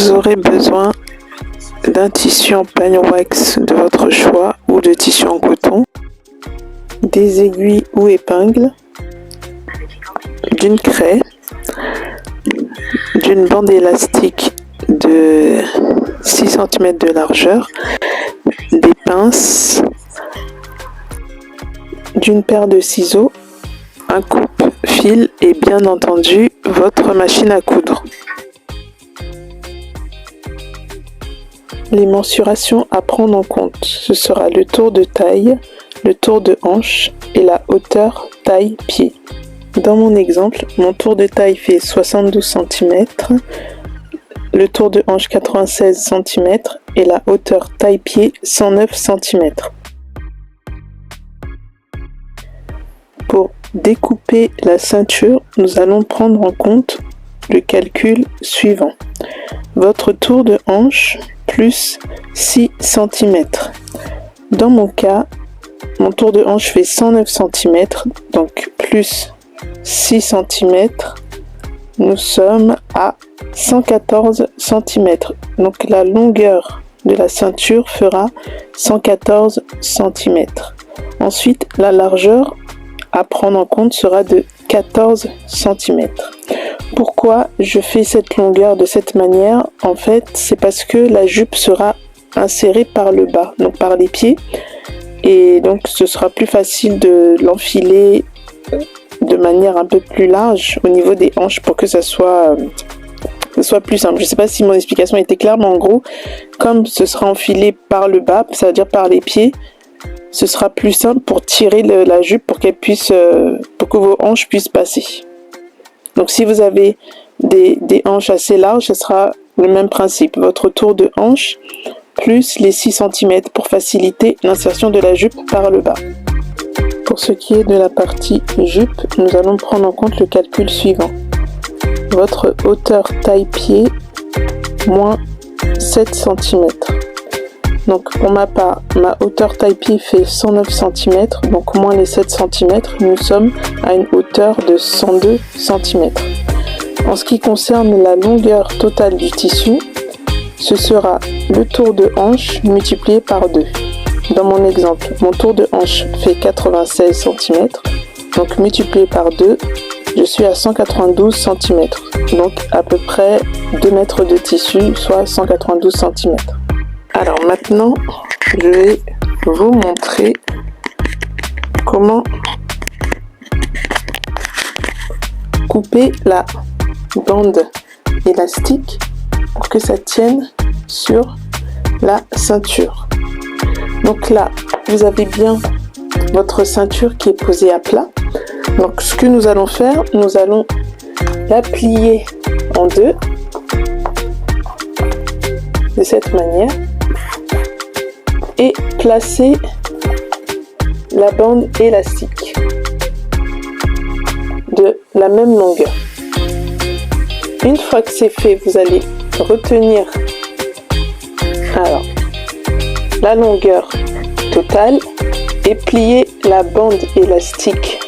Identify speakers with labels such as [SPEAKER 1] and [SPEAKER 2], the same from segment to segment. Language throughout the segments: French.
[SPEAKER 1] Vous aurez besoin d'un tissu en pagne wax de votre choix ou de tissu en coton, des aiguilles ou épingles, d'une craie, d'une bande élastique de 6 cm de largeur, des pinces, d'une paire de ciseaux, un coupe-fil et bien entendu votre machine à coudre. Les mensurations à prendre en compte, ce sera le tour de taille, le tour de hanche et la hauteur taille-pied. Dans mon exemple, mon tour de taille fait 72 cm, le tour de hanche 96 cm et la hauteur taille-pied 109 cm. Pour découper la ceinture, nous allons prendre en compte le calcul suivant. Votre tour de hanche plus 6 cm. Dans mon cas, mon tour de hanche fait 109 cm, donc plus 6 cm, nous sommes à 114 cm. Donc la longueur de la ceinture fera 114 cm. Ensuite, la largeur à prendre en compte sera de 14 cm. Pourquoi je fais cette longueur de cette manière? En fait, c'est parce que la jupe sera insérée par le bas, donc par les pieds, et donc ce sera plus facile de l'enfiler de manière un peu plus large au niveau des hanches pour que ça soit plus simple. Je ne sais pas si mon explication était claire, mais en gros, comme ce sera enfilé par le bas, ça veut dire par les pieds, ce sera plus simple pour tirer la jupe pour qu'elle puisse, pour que vos hanches puissent passer. Donc si vous avez des hanches assez larges, ce sera le même principe. Votre tour de hanche plus les 6 cm pour faciliter l'insertion de la jupe par le bas. Pour ce qui est de la partie jupe, nous allons prendre en compte le calcul suivant. Votre hauteur taille-pied moins 7 cm. Donc pour ma part, ma hauteur taille-pied fait 109 cm, donc moins les 7 cm, nous sommes à une hauteur de 102 cm. En ce qui concerne la longueur totale du tissu, ce sera le tour de hanche multiplié par 2. Dans mon exemple, mon tour de hanche fait 96 cm, donc multiplié par 2, je suis à 192 cm, donc à peu près 2 mètres de tissu, soit 192 cm. Alors maintenant, je vais vous montrer comment couper la bande élastique pour que ça tienne sur la ceinture. Donc là, vous avez bien votre ceinture qui est posée à plat. Donc ce que nous allons faire, nous allons la plier en deux de cette manière et placer la bande élastique de la même longueur. Une fois que c'est fait, vous allez retenir la longueur totale et plier la bande élastique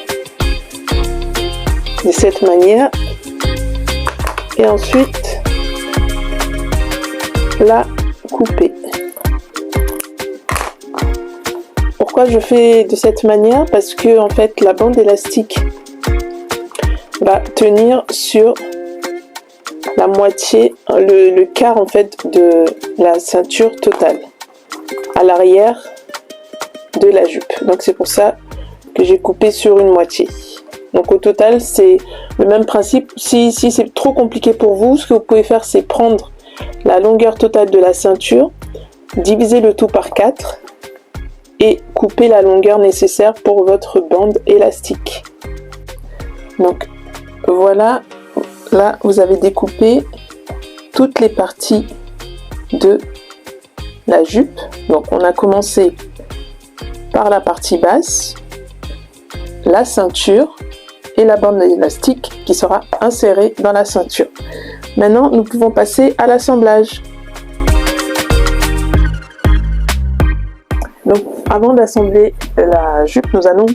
[SPEAKER 1] de cette manière et ensuite la couper. Pourquoi je fais de cette manière? Parce que en fait la bande élastique va tenir sur la moitié, le quart en fait de la ceinture totale à l'arrière de la jupe. Donc c'est pour ça que j'ai coupé sur une moitié. Donc au total c'est le même principe. Si c'est trop compliqué pour vous, ce que vous pouvez faire c'est prendre la longueur totale de la ceinture, diviser le tout par 4 et couper la longueur nécessaire pour votre bande élastique. Donc voilà, là vous avez découpé toutes les parties de la jupe. Donc on a commencé par la partie basse, la ceinture et la bande élastique qui sera insérée dans la ceinture. Maintenant nous pouvons passer à l'assemblage. Donc avant d'assembler la jupe, nous allons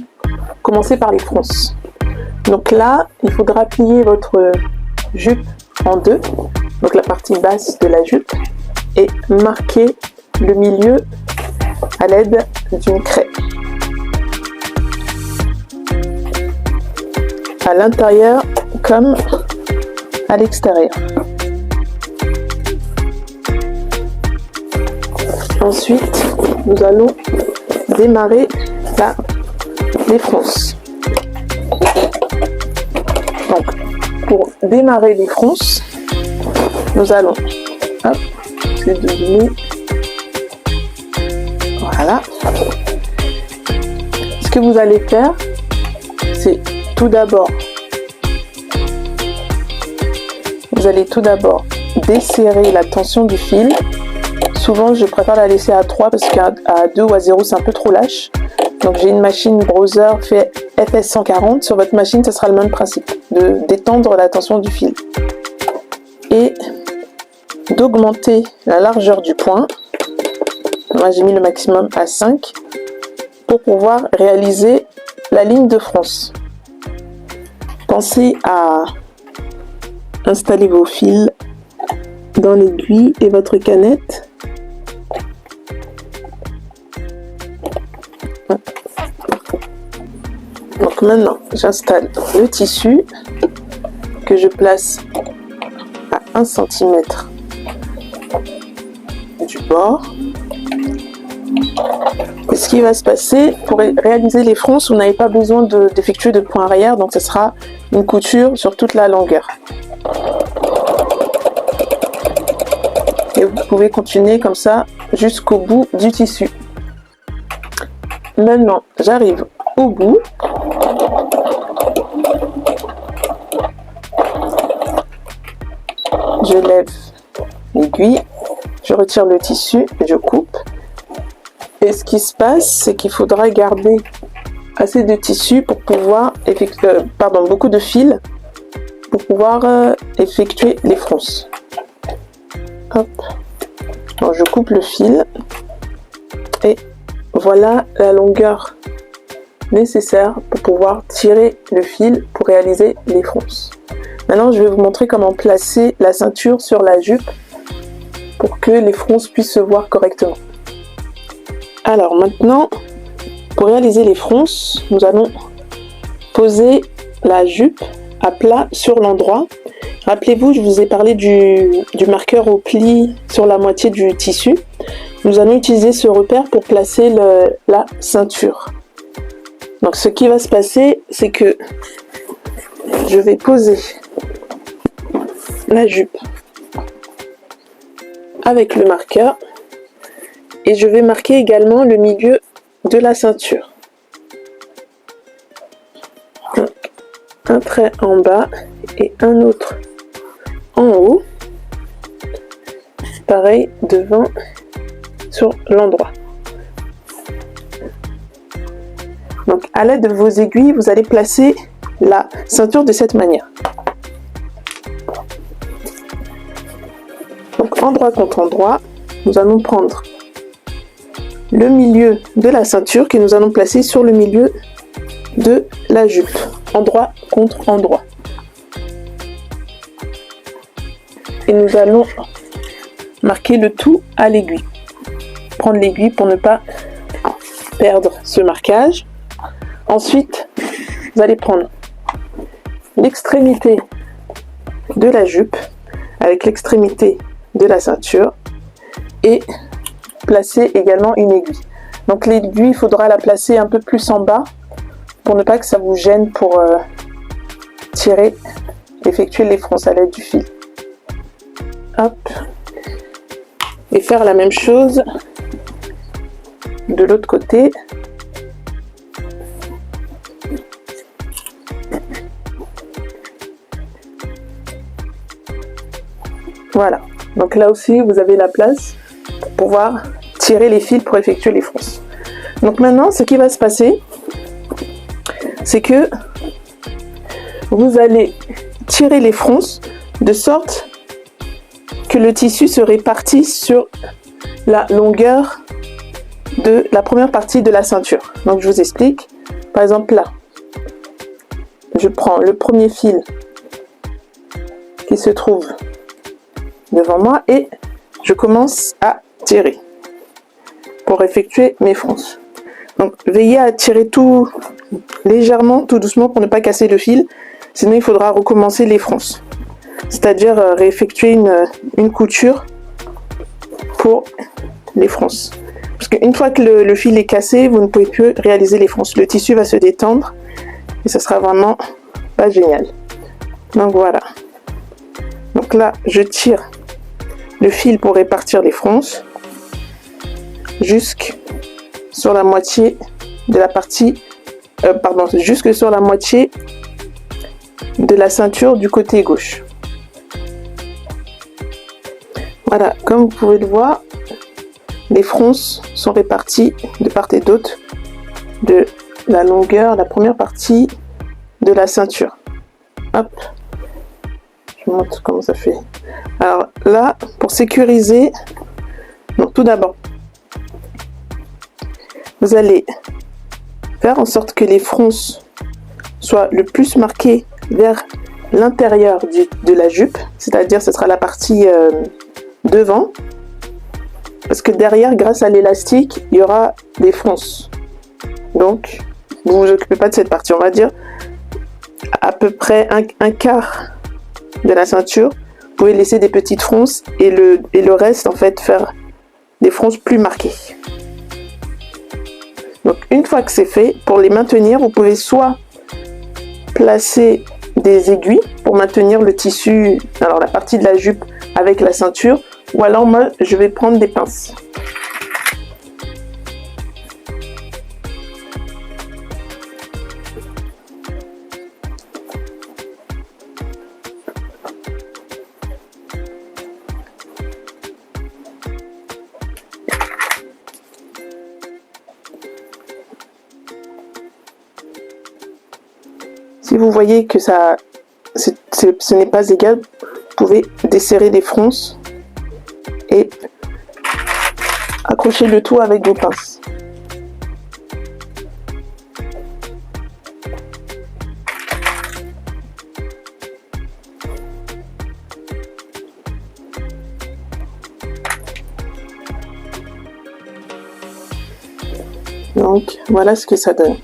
[SPEAKER 1] commencer par les fronces. Donc là, il faudra plier votre jupe en deux. donc la partie basse de la jupe, et marquer le milieu à l'aide d'une craie. À l'intérieur comme à l'extérieur. Ensuite, nous allons démarrer les fronces. Donc, pour démarrer les fronces, nous allons, hop, c'est devenu, voilà. Ce que vous allez faire, c'est tout d'abord, vous allez tout d'abord desserrer la tension du fil. Souvent, je préfère la laisser à 3 parce qu'à 2 ou à 0, c'est un peu trop lâche. Donc, j'ai une machine Browser fait FS140. Sur votre machine, ce sera le même principe, de d'étendre la tension du fil. Et d'augmenter la largeur du point. Moi, j'ai mis le maximum à 5 pour pouvoir réaliser la ligne de fronce. Pensez à installer vos fils dans l'aiguille et votre canette. Donc maintenant, j'installe le tissu que je place à 1 cm du bord. Et ce qui va se passer, pour réaliser les fronces, vous n'avez pas besoin d'effectuer de point arrière, donc ce sera une couture sur toute la longueur. Et vous pouvez continuer comme ça jusqu'au bout du tissu. Maintenant, j'arrive au bout. Je lève l'aiguille, je retire le tissu, je coupe. Et ce qui se passe, c'est qu'il faudra garder assez de tissu pour pouvoir beaucoup de fils pour pouvoir effectuer les fronces. Hop. Donc je coupe le fil et voilà la longueur nécessaire pour pouvoir tirer le fil pour réaliser les fronces. Maintenant, je vais vous montrer comment placer la ceinture sur la jupe pour que les fronces puissent se voir correctement. Alors maintenant, pour réaliser les fronces, nous allons poser la jupe à plat sur l'endroit. Rappelez-vous, je vous ai parlé du marqueur au pli sur la moitié du tissu. Nous allons utiliser ce repère pour placer la ceinture. Donc ce qui va se passer, c'est que je vais poser la jupe avec le marqueur et je vais marquer également le milieu de la ceinture. Un trait en bas et un autre en haut. Pareil devant sur l'endroit. Donc à l'aide de vos aiguilles, vous allez placer la ceinture de cette manière. Donc endroit contre endroit, nous allons prendre le milieu de la ceinture que nous allons placer sur le milieu de la jupe, endroit contre endroit. Et nous allons marquer le tout à l'aiguille. Prendre l'aiguille pour ne pas perdre ce marquage. Ensuite, vous allez prendre l'extrémité de la jupe avec l'extrémité de la ceinture et placer également une aiguille. Donc l'aiguille, il faudra la placer un peu plus en bas pour ne pas que ça vous gêne pour effectuer les fronces à l'aide du fil. Hop. Et faire la même chose de l'autre côté. Voilà. Donc là aussi, vous avez la place pour pouvoir tirer les fils pour effectuer les fronces. Donc maintenant, ce qui va se passer, c'est que vous allez tirer les fronces de sorte que le tissu se répartisse sur la longueur de la première partie de la ceinture. Donc je vous explique. Par exemple là, je prends le premier fil qui se trouve devant moi et je commence à tirer pour effectuer mes fronces. Donc veillez à tirer tout légèrement, tout doucement pour ne pas casser le fil, sinon il faudra recommencer les fronces. C'est-à-dire réeffectuer une couture pour les fronces. Parce qu'une fois que le fil est cassé, vous ne pouvez plus réaliser les fronces. Le tissu va se détendre et ce sera vraiment pas génial. Donc voilà. Donc là, je tire le fil pour répartir les fronces jusque sur la moitié de la partie, jusque sur la moitié de la ceinture du côté gauche. Voilà, comme vous pouvez le voir, les fronces sont réparties de part et d'autre de la longueur, la première partie de la ceinture. Hop, je vous montre comment ça fait. Alors là, pour sécuriser, donc tout d'abord, vous allez faire en sorte que les fronces soient le plus marquées vers l'intérieur de la jupe, c'est-à-dire ce sera la partie devant, parce que derrière, grâce à l'élastique, il y aura des fronces. Donc, vous vous occupez pas de cette partie, on va dire à peu près un quart de la ceinture. Vous pouvez laisser des petites fronces et le reste, en fait, faire des fronces plus marquées. Donc, une fois que c'est fait, pour les maintenir, vous pouvez soit placer des aiguilles pour maintenir le tissu, alors la partie de la jupe avec la ceinture, ou alors moi, je vais prendre des pinces. Si vous voyez que ce n'est pas égal, vous pouvez desserrer les fronces et accrocher le tout avec vos pinces. Donc voilà ce que ça donne.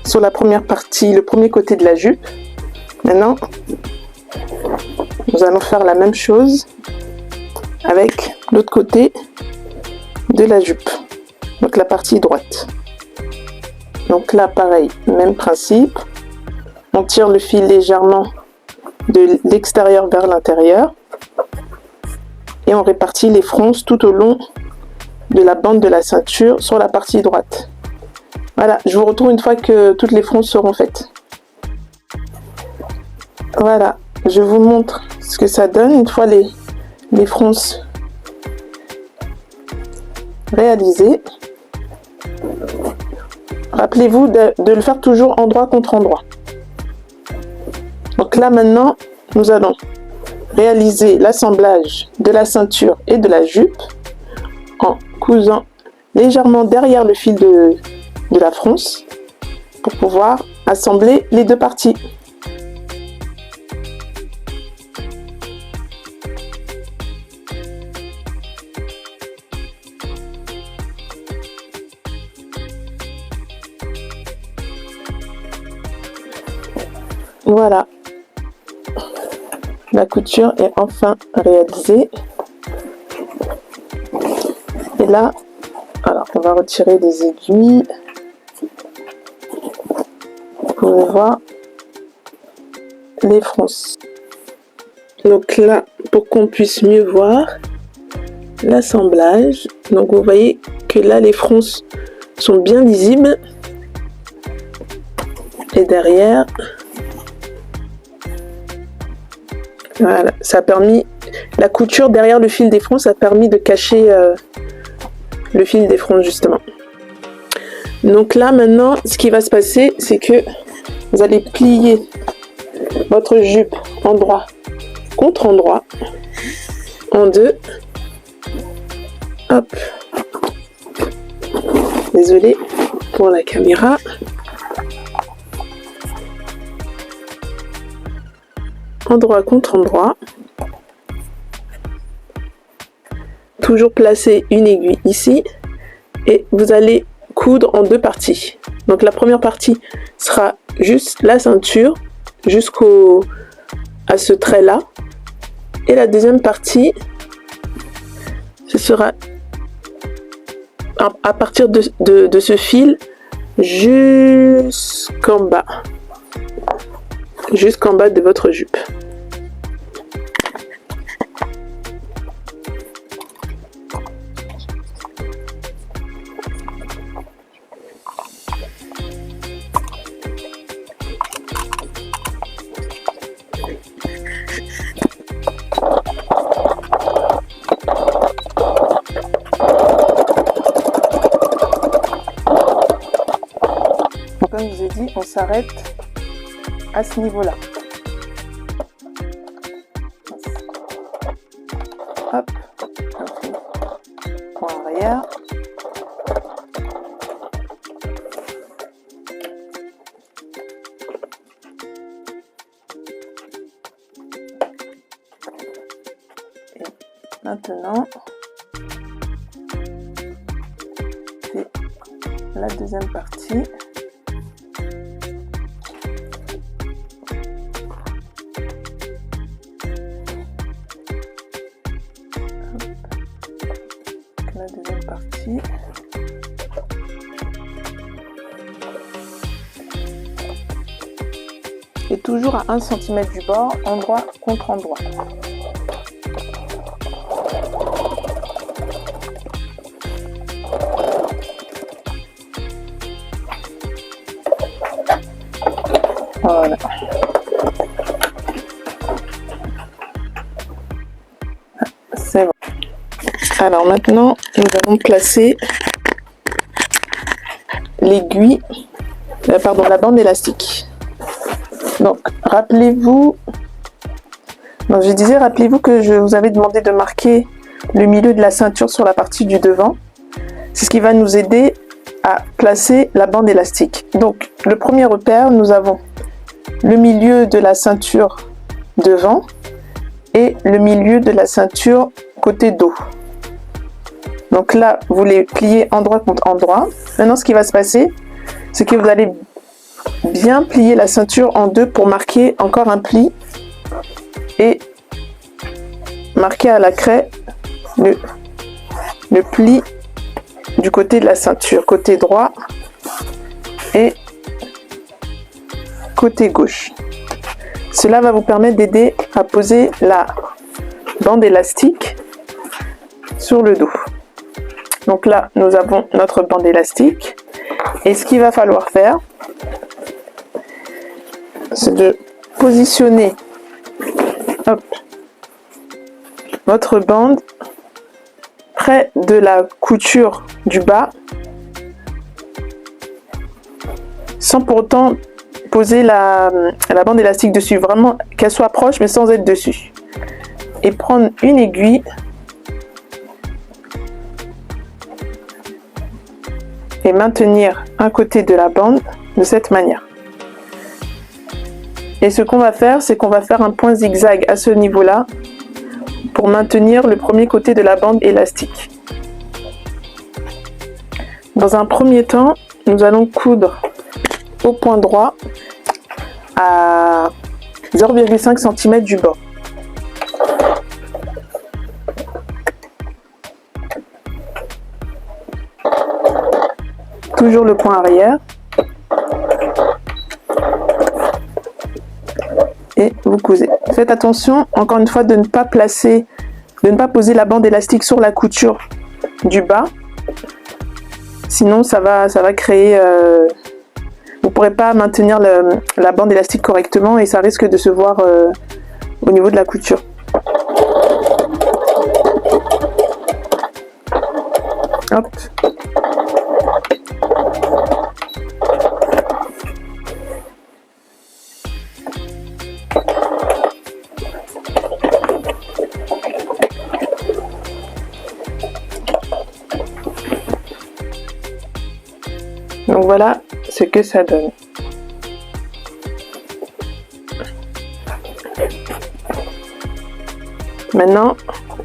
[SPEAKER 1] Sur la première partie, le premier côté de la jupe. Maintenant, nous allons faire la même chose avec l'autre côté de la jupe, donc la partie droite. Donc là, pareil, même principe. On tire le fil légèrement de l'extérieur vers l'intérieur et on répartit les fronces tout au long de la bande de la ceinture sur la partie droite. Voilà, je vous retrouve une fois que toutes les fronces seront faites. Voilà, je vous montre ce que ça donne une fois les fronces réalisées. Rappelez-vous de le faire toujours endroit contre endroit. Donc là maintenant, nous allons réaliser l'assemblage de la ceinture et de la jupe en cousant légèrement derrière le fil de la fronce pour pouvoir assembler les deux parties. Voilà, la couture est enfin réalisée. Et là, alors on va retirer les aiguilles. Vous pouvez voir les fronces. Donc là, pour qu'on puisse mieux voir l'assemblage, donc vous voyez que là les fronces sont bien visibles et derrière, voilà, ça a permis, la couture derrière le fil des fronces a permis de cacher le fil des fronces justement. Donc là maintenant, ce qui va se passer, c'est que vous allez plier votre jupe endroit contre endroit en deux. Hop. Désolée pour la caméra. Endroit contre endroit. toujours placer une aiguille ici et vous allez coudre en deux parties. Donc la première partie sera juste la ceinture à ce trait là, et la deuxième partie ce sera à partir de ce fil jusqu'en bas de votre jupe. Comme je vous ai dit, on s'arrête à ce niveau-là. Hop, point arrière. Et maintenant, c'est la deuxième partie. La deuxième partie. Et toujours à 1 cm du bord, endroit contre endroit. Voilà. C'est bon. Alors maintenant, nous allons placer l'aiguille, la bande élastique. Donc, rappelez-vous que je vous avais demandé de marquer le milieu de la ceinture sur la partie du devant. C'est ce qui va nous aider à placer la bande élastique. Donc, le premier repère, nous avons le milieu de la ceinture devant et le milieu de la ceinture côté dos. Donc là, vous les pliez endroit contre endroit. Maintenant, ce qui va se passer, c'est que vous allez bien plier la ceinture en deux pour marquer encore un pli et marquer à la craie le pli du côté de la ceinture, côté droit et côté gauche. Cela va vous permettre d'aider à poser la bande élastique sur le dos. Donc là, nous avons notre bande élastique. Et ce qu'il va falloir faire, c'est de positionner votre bande près de la couture du bas, sans pour autant poser la bande élastique dessus. Vraiment qu'elle soit proche, mais sans être dessus. Et prendre une aiguille et maintenir un côté de la bande de cette manière. Et ce qu'on va faire, c'est qu'on va faire un point zigzag à ce niveau-là pour maintenir le premier côté de la bande élastique. Dans un premier temps, nous allons coudre au point droit à 0,5 cm du bord. Toujours le point arrière. Et vous cousez. Faites attention, encore une fois, de ne pas poser la bande élastique sur la couture du bas. Sinon, ça va créer... vous ne pourrez pas maintenir la bande élastique correctement et ça risque de se voir au niveau de la couture. Hop. Donc voilà ce que ça donne. Maintenant,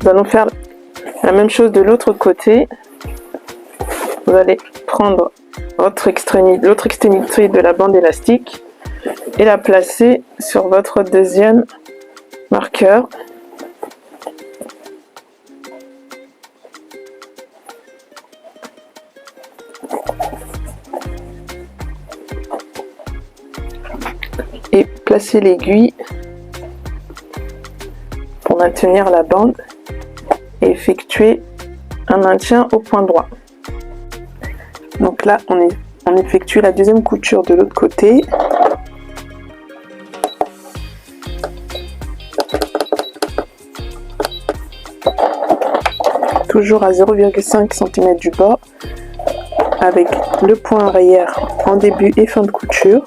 [SPEAKER 1] nous allons faire La même chose de l'autre côté. Vous allez prendre l'autre extrémité de la bande élastique et la placer sur votre deuxième marqueur. Et placez l'aiguille pour maintenir la bande et effectuer un maintien au point droit. Donc là, on effectue la deuxième couture de l'autre côté. Toujours à 0,5 cm du bord, avec le point arrière en début et fin de couture.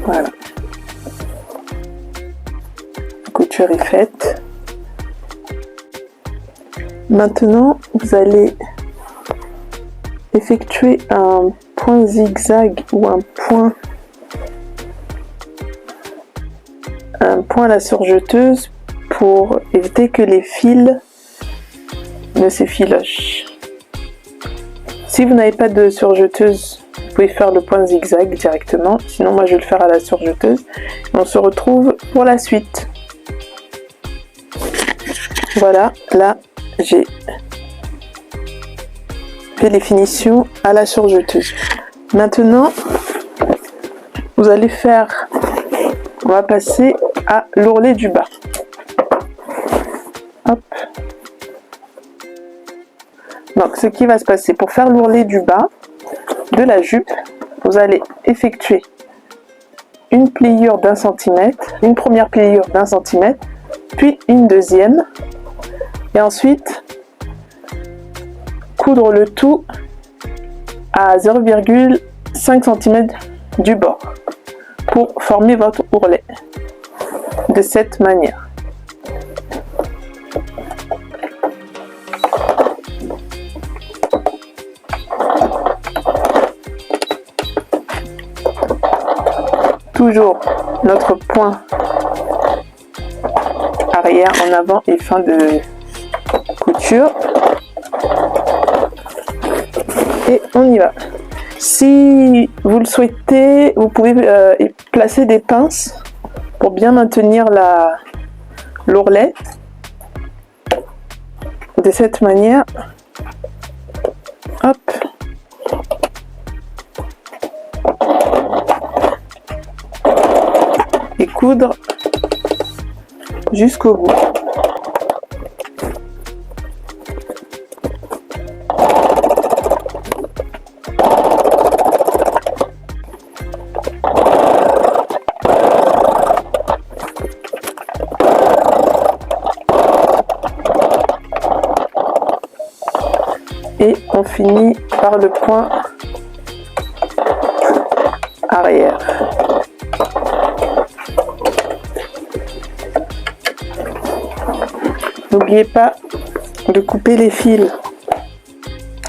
[SPEAKER 1] Voilà. La couture est faite. Maintenant, vous allez effectuer un point zigzag ou un point à la surjeteuse pour éviter que les fils ne s'effilochent. Si vous n'avez pas de surjeteuse, vous pouvez faire le point zigzag directement, sinon moi je vais le faire à la surjeteuse. Et on se retrouve pour la suite. Voilà, là j'ai fait les finitions à la surjeteuse. Maintenant, vous allez faire, on va passer à l'ourlet du bas. Hop. Donc ce qui va se passer, pour faire l'ourlet du bas de la jupe, vous allez effectuer une pliure d'1 cm, une première pliure d'1 cm, puis une deuxième, et ensuite coudre le tout à 0,5 cm du bord pour former votre ourlet de cette manière. Toujours notre point arrière en avant et fin de couture. Et on y va. Si vous le souhaitez, vous pouvez placer des pinces pour bien maintenir l'ourlet de cette manière. Hop. Et coudre jusqu'au bout. Et on finit par le point arrière. N'oubliez pas de couper les fils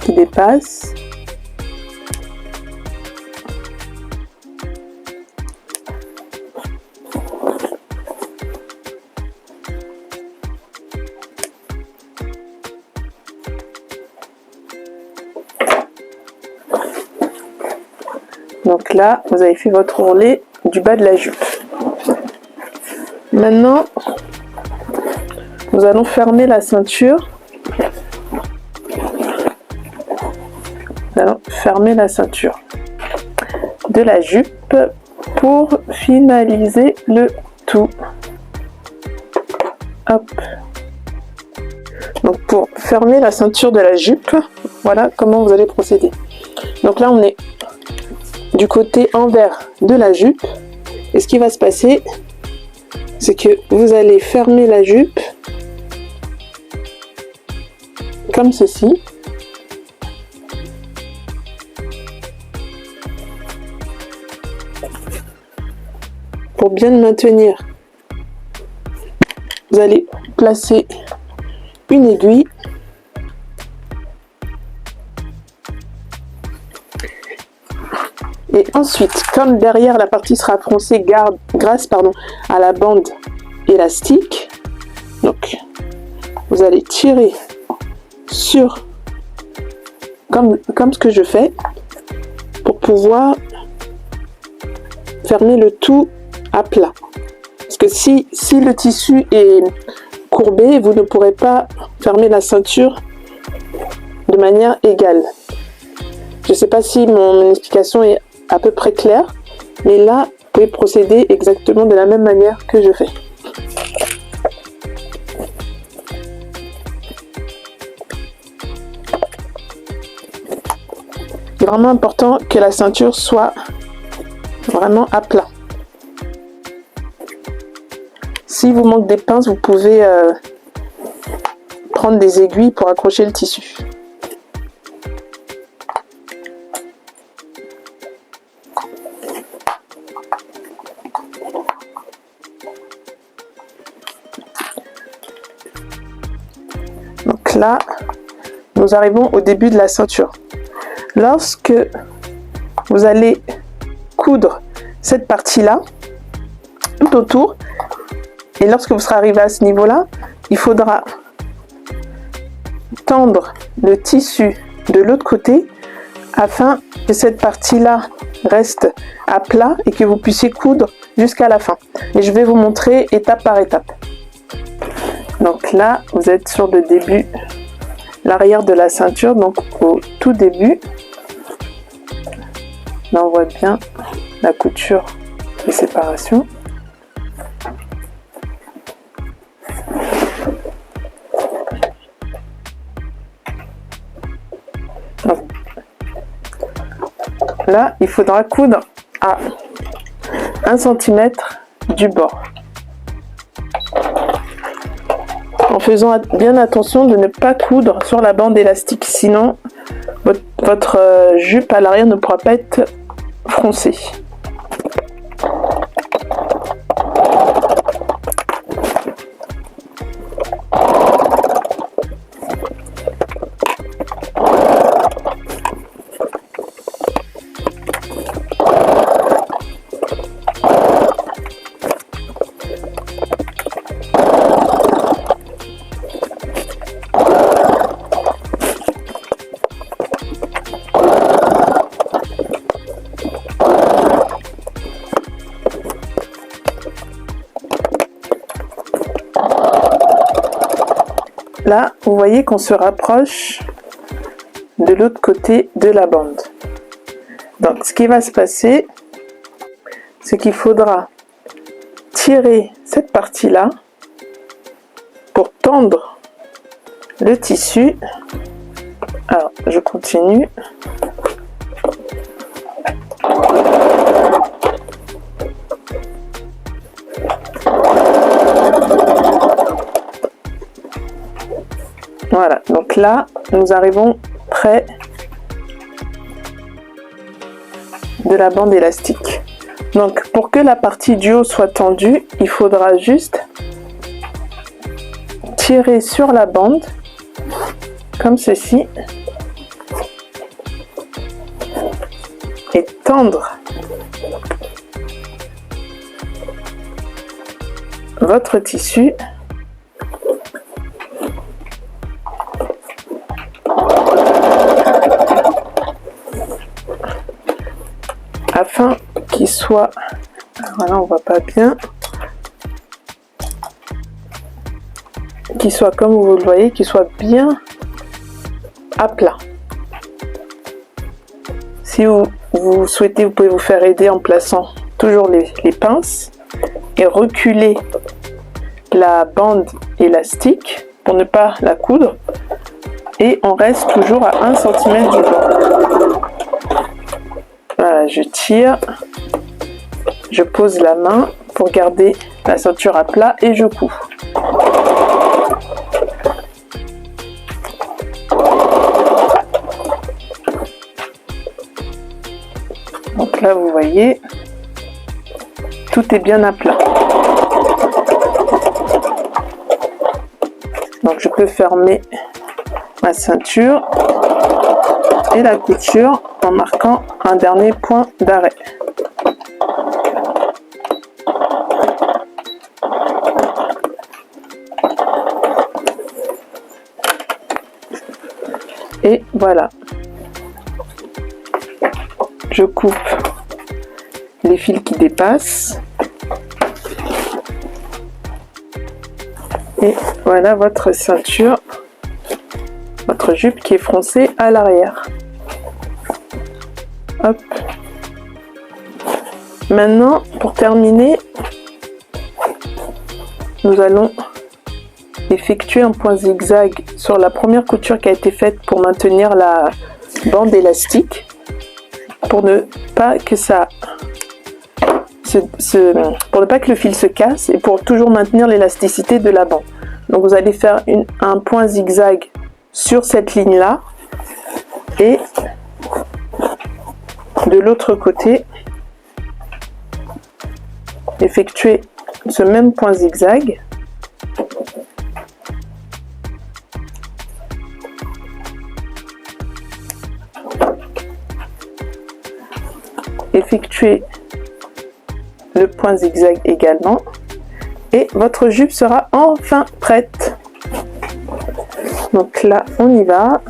[SPEAKER 1] qui dépassent. Donc là, vous avez fait votre ourlet du bas de la jupe. Maintenant, nous allons fermer la ceinture. Nous allons fermer la ceinture de la jupe pour finaliser le tout. Hop. Donc pour fermer la ceinture de la jupe, voilà comment vous allez procéder. Donc là, on est du côté envers de la jupe. Et ce qui va se passer, c'est que vous allez fermer la jupe comme ceci. pour bien le maintenir, vous allez placer une aiguille et ensuite, comme derrière la partie sera froncée grâce à la bande élastique, donc vous allez tirer sur comme ce que je fais pour pouvoir fermer le tout à plat. Parce que si le tissu est courbé, vous ne pourrez pas fermer la ceinture de manière égale. Je ne sais pas si mon explication est à peu près claire, mais là, vous pouvez procéder exactement de la même manière que je fais. C'est vraiment important que la ceinture soit vraiment à plat. Si vous manque des pinces, vous pouvez prendre des aiguilles pour accrocher le tissu. Donc là, nous arrivons au début de la ceinture. Lorsque vous allez coudre cette partie-là, tout autour, et lorsque vous serez arrivé à ce niveau-là, il faudra tendre le tissu de l'autre côté afin que cette partie-là reste à plat et que vous puissiez coudre jusqu'à la fin. Et je vais vous montrer étape par étape. Donc là, vous êtes sur le début, l'arrière de la ceinture, donc au tout début. Là, on voit bien la couture de séparation. Donc, là, il faudra coudre à 1 cm du bord. En faisant bien attention de ne pas coudre sur la bande élastique, sinon votre jupe à l'arrière ne pourra pas être froncée. Là, vous voyez qu'on se rapproche de l'autre côté de la bande. Donc, ce qui va se passer, c'est qu'il faudra tirer cette partie-là pour tendre le tissu. Alors, je continue. Voilà, donc là, nous arrivons près de la bande élastique. Donc, pour que la partie du haut soit tendue, il faudra juste tirer sur la bande, comme ceci, et tendre votre tissu afin qu'il soit, voilà, on voit pas bien, qu'il soit comme vous le voyez, qu'il soit bien à plat. Si vous souhaitez, vous pouvez vous faire aider en plaçant toujours les pinces et reculer la bande élastique pour ne pas la coudre, et on reste toujours à 1 cm du bord. Voilà, je tire, je pose la main pour garder la ceinture à plat et je couds. Donc là, vous voyez, tout est bien à plat. Donc je peux fermer ma ceinture et la couture en marquant un dernier point d'arrêt. Et voilà. Je coupe les fils qui dépassent. Et voilà votre ceinture, votre jupe qui est froncée à l'arrière. Hop. Maintenant, pour terminer, nous allons effectuer un point zigzag sur la première couture qui a été faite pour maintenir la bande élastique, pour ne pas que pour ne pas que le fil se casse et pour toujours maintenir l'élasticité de la bande. Donc vous allez faire un point zigzag sur cette ligne là et de l'autre côté effectuer ce même point zigzag effectuer le point zigzag également et votre jupe sera enfin prête. Donc là on y va.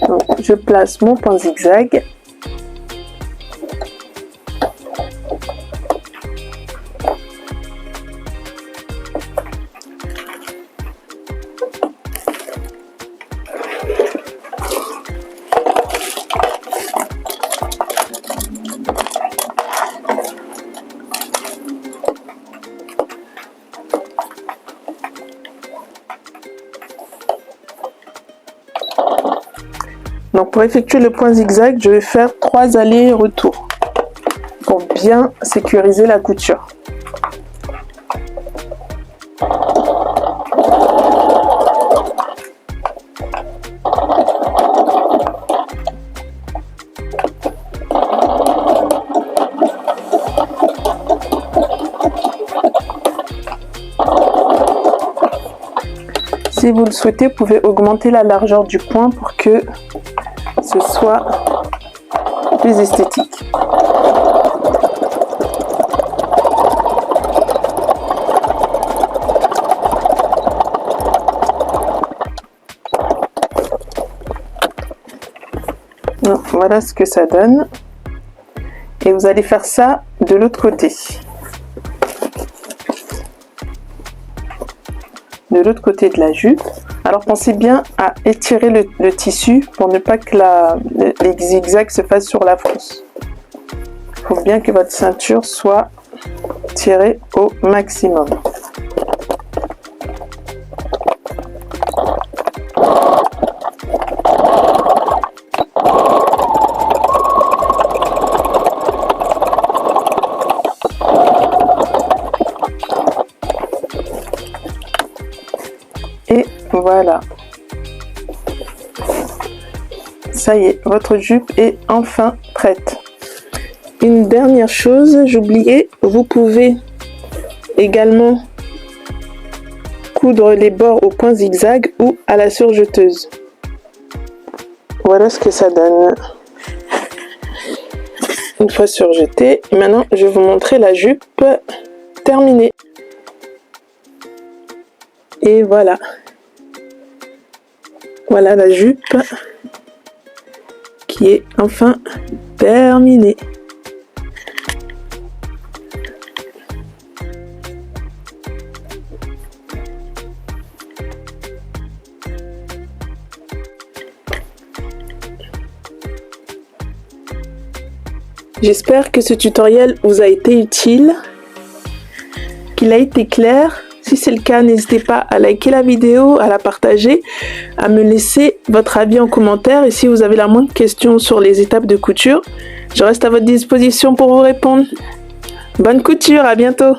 [SPEAKER 1] Donc, je place mon point zigzag. Donc pour effectuer le point zigzag, je vais faire 3 allers-retours pour bien sécuriser la couture. Si vous le souhaitez, vous pouvez augmenter la largeur du point pour que ce soit plus esthétique. Donc, voilà ce que ça donne. Et vous allez faire ça de l'autre côté. De l'autre côté de la jupe. Alors pensez bien à étirer le tissu pour ne pas que les zigzags se fassent sur la fronce. Il faut bien que votre ceinture soit tirée au maximum. Et voilà. Ça y est, votre jupe est enfin prête. Une dernière chose, j'oubliais, vous pouvez également coudre les bords au point zigzag ou à la surjeteuse. Voilà ce que ça donne. Une fois surjetée, maintenant je vais vous montrer la jupe terminée. Et voilà. Voilà la jupe qui est enfin terminée. J'espère que ce tutoriel vous a été utile, qu'il a été clair. Si c'est le cas, n'hésitez pas à liker la vidéo, à la partager, à me laisser votre avis en commentaire. Et si vous avez la moindre question sur les étapes de couture, Je reste à votre disposition pour vous répondre. Bonne couture, à bientôt!